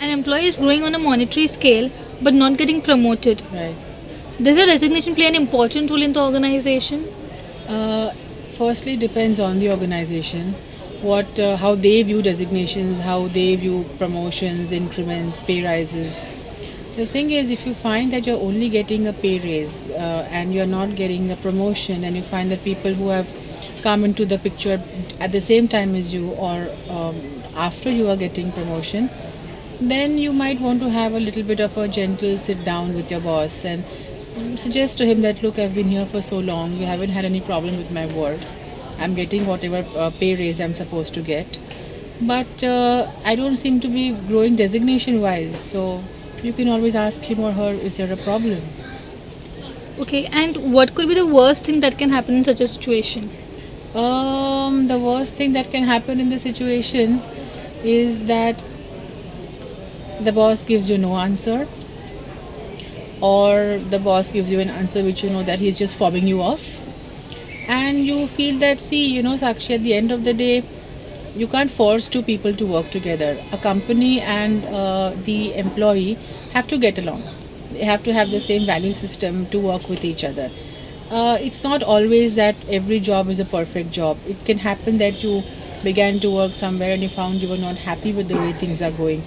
An employee is growing on a monetary scale but not getting promoted. Right. Does a resignation play an important role in the organization? Uh, Firstly, depends on the organization, how they view designations, how they view promotions, increments, pay rises. The thing is, if you find that you're only getting a pay raise and you're not getting a promotion, and you find that people who have come into the picture at the same time as you, or after you are getting promotion, then you might want to have a little bit of a gentle sit down with your boss and suggest to him that, look, I've been here for so long, you haven't had any problem with my work, I'm getting whatever pay raise I'm supposed to get, but I don't seem to be growing designation wise. So you can always ask him or her, is there a problem? Okay, and what could be the worst thing that can happen in such a situation? The worst thing that can happen in the situation is that the boss gives you no answer, or the boss gives you an answer which you know that he's just fobbing you off, and you feel that, see, Sakshi, at the end of the day, you can't force two people to work together. A company and the employee have to get along. They have to have the same value system to work with each other. It's not always that every job is a perfect job. It can happen that you began to work somewhere and you found you were not happy with the way things are going.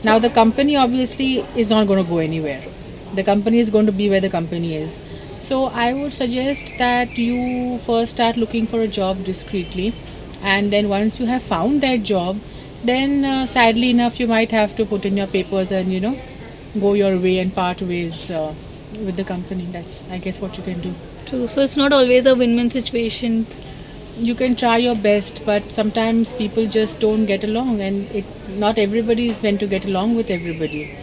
Now, the company obviously is not going to go anywhere. The company is going to be where the company is. So, I would suggest that you first start looking for a job discreetly, and then once you have found that job, then sadly enough, you might have to put in your papers and go your way and part ways with the company. That's, I guess, what you can do. True. So it's not always a win-win situation. You can try your best, but sometimes people just don't get along, and not everybody is meant to get along with everybody.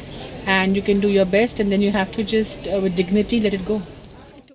And you can do your best, and then you have to just with dignity let it go.